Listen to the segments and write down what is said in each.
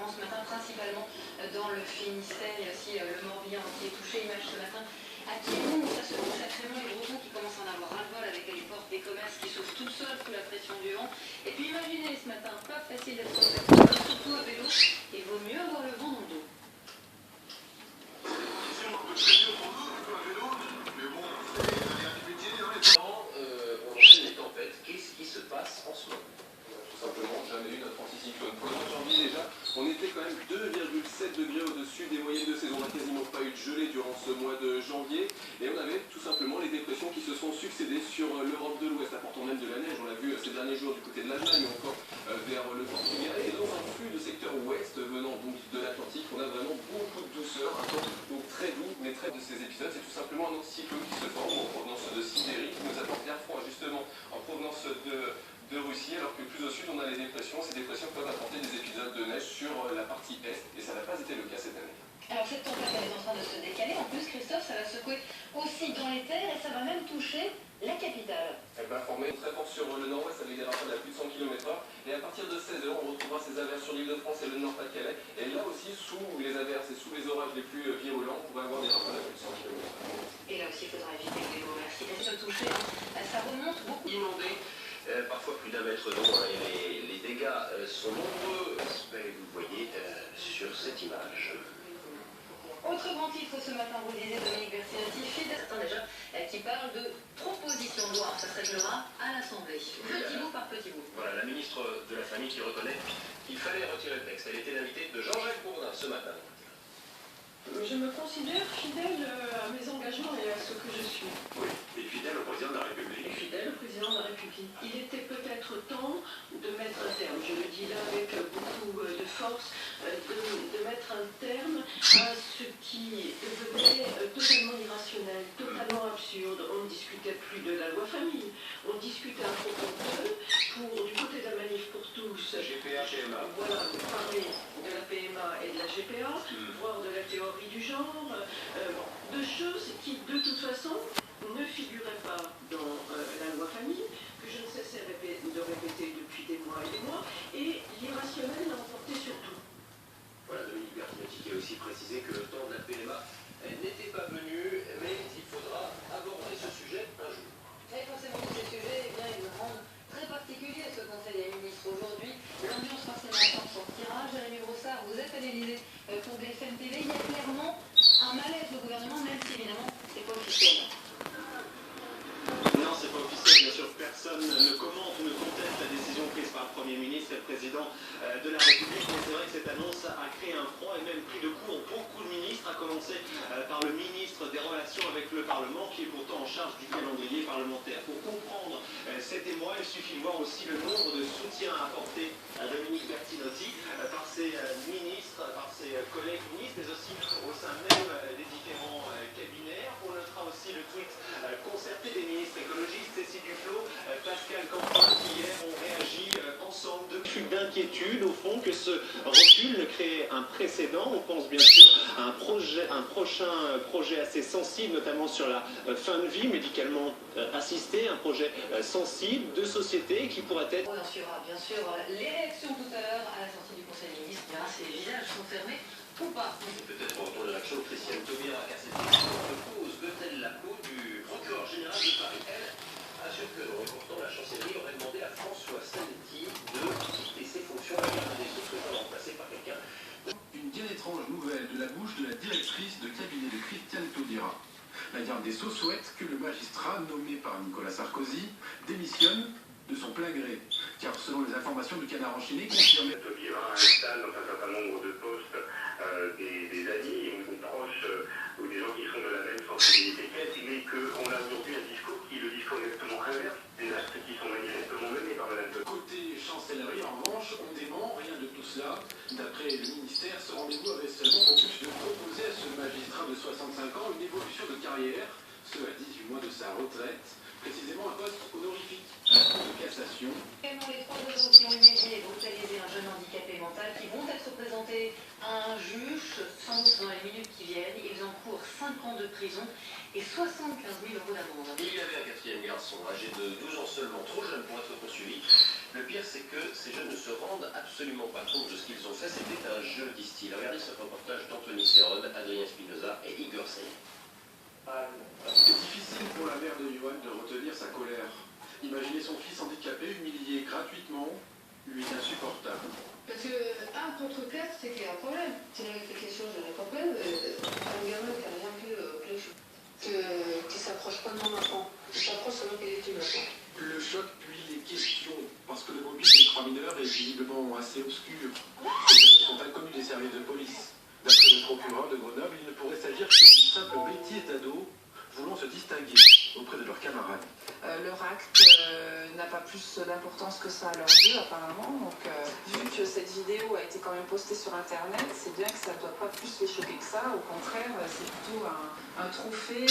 courant ce matin, principalement dans le Finistère. Il y a aussi le Morbihan qui est touché. Image ce matin à Thionville, ça se trouve sacrément les Bretons qui commencent à en avoir ras-le-bol avec les portes des commerces qui s'ouvrent tout seuls sous la pression du vent. Et puis imaginez ce matin, pas facile d'être surtout à vélo. Il vaut mieux avoir le vent dans le dos. On enchaîne les tempêtes. Qu'est-ce qui se passe en ce moment? Tout simplement, jamais eu notre anticyclone. Pour le mois de janvier déjà, on était quand même 2,7 degrés au-dessus des moyennes de saison. On n'a quasiment pas eu de gelée durant ce mois de janvier. Et on avait tout simplement les dépressions qui se sont succédées sur l'Europe de l'Ouest, apportant même de la neige. On l'a vu ces derniers jours du côté de l'Allemagne ou encore vers le Portugal. Et dans un flux de secteur ouest venant donc de l'Atlantique, on a vraiment beaucoup de douceur, un temps donc très doux, mais très de ces épisodes. C'est tout simplement un anticyclone qui se forme en provenance de Sibérie, qui nous apporte l'air froid justement en provenance de Russie, alors que plus au sud on a les dépressions. Ces dépressions peuvent apporter des épisodes de neige sur la partie est, et ça n'a pas été le cas cette année. Alors cette tempête elle est en train de se décaler. En plus, Christophe, ça va secouer aussi dans les terres et ça va même toucher la capitale. Elle va former très fort sur le nord-ouest avec des rafales à plus de 100 km/h. Et à partir de 16h, on retrouvera ces averses sur l'Île-de-France et le Nord-Pas-de-Calais. Et là aussi, sous les averses et sous les orages les plus virulents, on pourrait avoir des rafales à plus de 100 km/h. Et là aussi, il faudra éviter les vélos. Merci de se toucher. Ça remonte beaucoup. Inondé, parfois plus d'un mètre d'eau, hein, et les dégâts sont nombreux. Vous voyez sur cette image. Autre grand titre ce matin, vous le disiez, Dominique Bertinotti, certains déjà qui parlent de proposition de loi. Ça se réglera à l'Assemblée. Petit bout par petit bout. Voilà, la ministre de la Famille qui reconnaît qu'il fallait retirer le texte. Elle était l'invitée de Jean-Jacques Bourdin ce matin. Je me considère fidèle à mes engagements et à ce que je suis. Oui, et fidèle au président de la République. Fidèle au président de la République. Il était peut-être temps de mettre un terme, je le dis là avec beaucoup de force, de mettre un terme à ce qui devenait totalement irrationnel, totalement absurde. On ne discutait plus de la loi famille, on discutait à propos d'eux, du côté de la manif pour tous. GPA, GMA. Voilà, vous parlez de la PMA et de la GPA, voire de la théorie du genre, de choses qui de toute façon ne figuraient pas dans la loi famille, que je ne cessais de répéter depuis des mois, et l'irrationnel l'a emporté sur tout. Voilà, Dominique Bertinotti qui a aussi précisé que le temps de la PMA n'était pas venu, mais il faudra aborder ce sujet un jour. Et forcément, tous ces sujets, eh bien, ils nous rendent très particulier ce Conseil des ministres aujourd'hui. L'ambiance forcément s'en sortira. Jérémy Brossard, vous êtes à l'Élysée pour BFM TV. Il y a clairement un malaise au gouvernement, même si évidemment, c'est pas officiel. Non, c'est pas officiel, bien sûr. Personne ne commente ou ne conteste la décision prise par le Premier ministre et le Président de la République. Mais c'est vrai que cette annonce a créé un froid et même pris de court beaucoup de ministres, à commencer par le ministre des Relations avec le Parlement, qui est pourtant en charge du calendrier parlementaire. Pour comprendre cet émoi, il suffit de voir aussi le nombre de soutiens apportés à Dominique Bertinotti par ses ministres, par ses collègues ministres, mais aussi au sein même des différents cabinets. On notera aussi le tweet concerté des ministres écologistes, Cécile Duflot, Pascal Canfin, qui hier ont réagi ensemble de flux d'inquiétude, au fond, que ce recul ne crée un précédent. On pense bien sûr à un prochain projet assez sensible, notamment sur la fin de vie médicalement assistée, un projet sensible de société qui pourrait être... On en suivra bien sûr les réactions tout à l'heure à la sortie du Conseil des ministres. On verra si les visages sont fermés ou pas. C'est peut-être au retour de l'action de Christiane Taubira, car cette question pose veut-elle la peau du procureur général de Paris. Elle assure que le reportant de la chancellerie aurait demandé à François Zanetti de quitter ses fonctions à la garde des Sceaux, souhaitant remplacé par quelqu'un. Une bien étrange nouvelle de la bouche de la directrice de cabinet de Christiane Taubira. La garde des Sceaux souhaite que le magistrat nommé par Nicolas Sarkozy démissionne de son plein gré. Car selon les informations du Canard enchaîné confirmées... Taubira installe dans un certain nombre de postes des amis ou proches ou des gens qui sont de la même sensibilité qu'elle, mais qu'on a aujourd'hui un discours qui est le discours exactement inverse des actes qui sont manifestement menés par Mme Taubira. Côté chancellerie, en revanche, on dément rien de tout cela. D'après le ministère, ce rendez-vous avait seulement pour but de proposer à ce magistrat de 65 ans une évolution de carrière, ce à 18 mois de sa retraite, précisément un poste honorifique à la Cour de cassation. Également les trois autres qui ont imagé et brutalisé un jeune handicapé mental qui vont être présentés présentés à un juge, sans doute dans les minutes qui viennent. Ils encourent 5 ans de prison et 75 000 euros d'amende. Il y avait un quatrième garçon, âgé de 12 ans seulement, trop jeune pour être poursuivi. Le pire, c'est que ces jeunes ne se rendent absolument pas compte de ce qu'ils ont fait. C'était un jeu, disent-ils. Regardez ce reportage d'Anthony Serron, Adrien Spinoza et Igor Sey. C'est difficile pour la mère de Johan de retenir sa colère. Imaginer son fils handicapé humilié gratuitement lui est insupportable. Parce que 1 contre 4, c'est qu'il y a un problème. S'il avait fait quelque chose, il n'y aurait pas de problème. Un gamin qui n'a rien pu qui s'approche pas de mon enfant. Il s'approche seulement qu'il est une enfant. Le choc puis les questions, parce que le mobile des 3 mineurs est visiblement assez obscur. Ces jeunes sont inconnus des services de police. D'après le procureur de Grenoble, il ne pourrait s'agir que d'une simple bêtise d'ados voulant se distinguer auprès de leurs camarades. Leur acte n'a pas plus d'importance que ça à leurs yeux apparemment, donc vu que cette vidéo a été quand même postée sur internet, c'est bien que ça ne doit pas plus les choquer que ça, au contraire c'est plutôt un trophée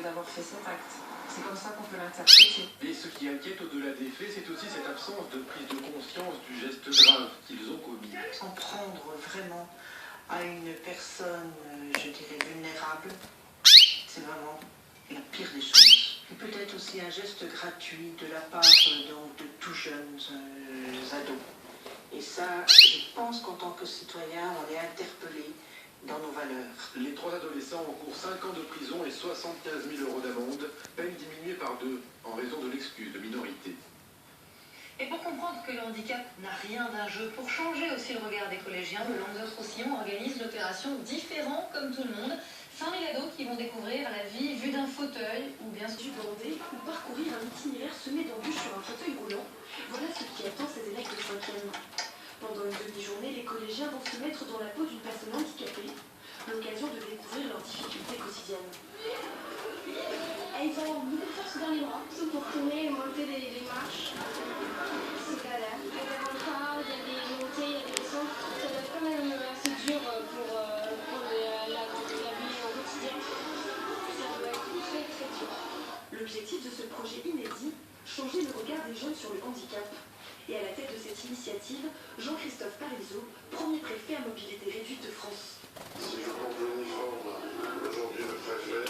d'avoir fait cet acte. C'est comme ça qu'on peut l'interpréter. Et ce qui inquiète au-delà des faits, c'est aussi cette absence de prise de conscience du geste grave qu'ils ont commis. S'en prendre vraiment à une personne, je dirais, vulnérable, c'est vraiment la pire des choses. Et peut-être aussi un geste gratuit de la part donc, de tout jeunes ados. Et ça, je pense qu'en tant que citoyen, on est interpellé dans nos valeurs. Les 3 adolescents encourent 5 ans de prison et 75 000 euros d'amende, peine diminuée par 2 en raison de l'excuse de minorité. Et pour comprendre que le handicap n'a rien d'un jeu, pour changer aussi le regard des collégiens, le Languedoc-Roussillon organise l'opération Différent comme tout le monde. 5 000 ados qui vont découvrir la vie vue d'un fauteuil ou bien Du bandé ou parcourir un itinéraire semé d'embûches sur un fauteuil roulant. Voilà ce qui attend ces élèves de 5e. Pendant une demi-journée, les collégiens vont se mettre dans la peau d'une personne handicapée, l'occasion de découvrir leurs difficultés quotidiennes. Ils ont beaucoup de force dans les bras, c'est pour tourner et monter les marches. C'est galère. Il y a des remparts, il y a des montées, il y a des descentes. Ça doit être quand même assez dur pour la vie au quotidien. Ça doit être très très dur. L'objectif de ce projet inédit, changer le regard des jeunes sur le handicap. Et à la tête de cette initiative, Jean-Christophe Parisot, premier préfet à mobilité réduite de France. Si je porte l'uniforme aujourd'hui de préfet,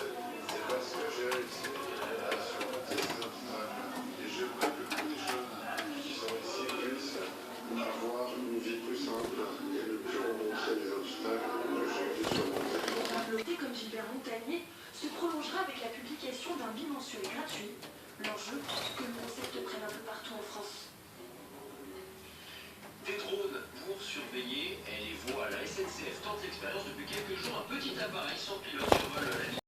c'est parce que j'ai réussi à surmonter ces obstacles. Et j'aimerais que tous les jeunes qui sont ici puissent avoir une vie plus simple et ne plus rencontrer les obstacles que j'ai dû surmonter. L'OT comme Gilbert Montagnier se prolongera avec la publication d'un bimensuel gratuit. L'enjeu, que le concept prenne un peu partout en France. Des drones pour surveiller les voies. La SNCF tente l'expérience depuis quelques jours. Un petit appareil sans pilote survole la ligne.